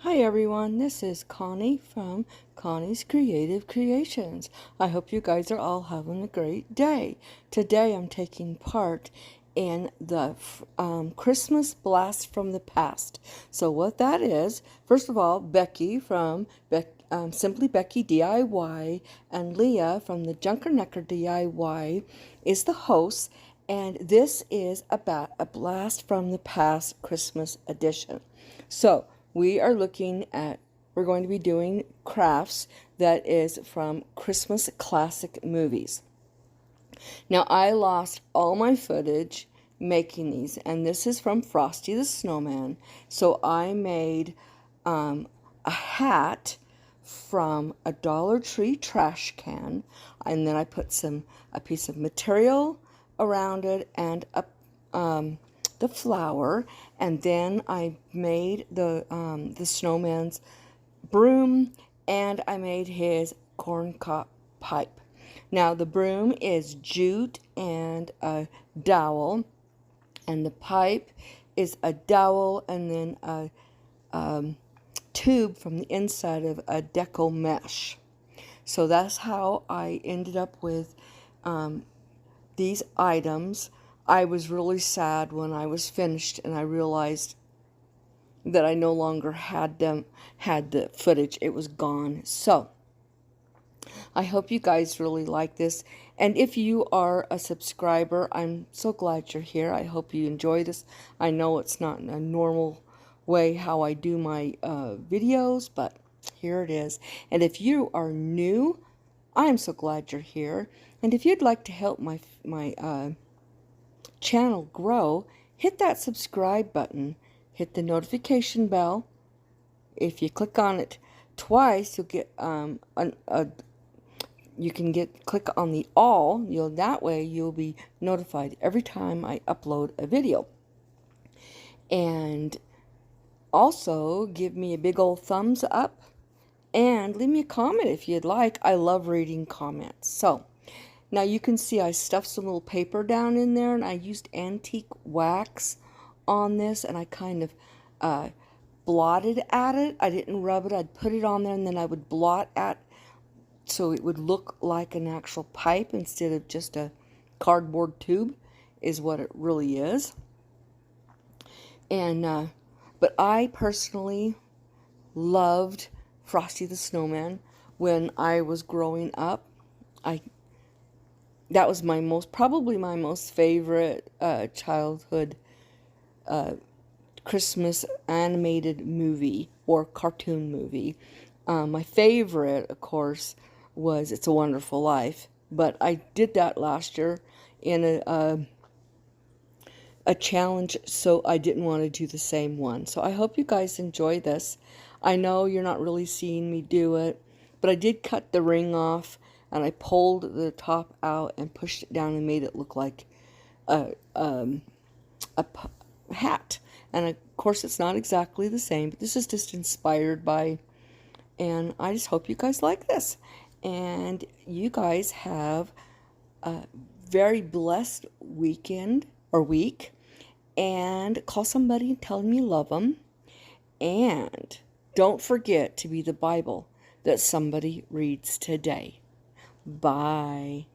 Hi everyone, this is Connie from Connie's Creative Creations. I hope you guys are all having a great day. Today I'm taking part in the Christmas Blast from the Past. So what that is, first of all, Becky from Simply Becky DIY and Leah from the JunkerNecker DIY is the host, and this is about a Blast from the Past Christmas edition. So we're going to be doing crafts that is from Christmas classic movies. Now, I lost all my footage making these, and this is from Frosty the Snowman. So I made a hat from a Dollar Tree trash can, and then I put a piece of material around it and the flower, and then I made the snowman's broom, and I made his corncob pipe. Now the broom is jute and a dowel, and the pipe is a dowel and then a tube from the inside of a deco mesh. So that's how I ended up with these items. I was really sad when I was finished and I realized that I no longer had the footage. It was gone. So I hope you guys really like this. And if you are a subscriber, I'm so glad you're here. I hope you enjoy this. I know it's not in a normal way how I do my videos, but here it is. And if you are new, I'm so glad you're here. And if you'd like to help my channel grow, hit that subscribe button, hit the notification bell. If you click on it twice, you'll get click on the all. That way you'll be notified every time I upload a video. And also give me a big old thumbs up and leave me a comment if you'd like. I love reading comments. So now you can see I stuffed some little paper down in there, and I used antique wax on this, and I kind of blotted at it. I didn't rub it. I'd put it on there, and then I would blot at so it would look like an actual pipe instead of just a cardboard tube is what it really is. And but I personally loved Frosty the Snowman when I was growing up. That was probably my most favorite childhood Christmas animated movie or cartoon movie. My favorite, of course, was It's a Wonderful Life, but I did that last year in a challenge, so I didn't want to do the same one. So I hope you guys enjoy this. I know you're not really seeing me do it, but I did cut the ring off, and I pulled the top out and pushed it down and made it look like a hat. And of course it's not exactly the same, but this is just inspired by, and I just hope you guys like this. And you guys have a very blessed weekend or week, and call somebody and tell them you love them. And don't forget to be the Bible that somebody reads today. Bye.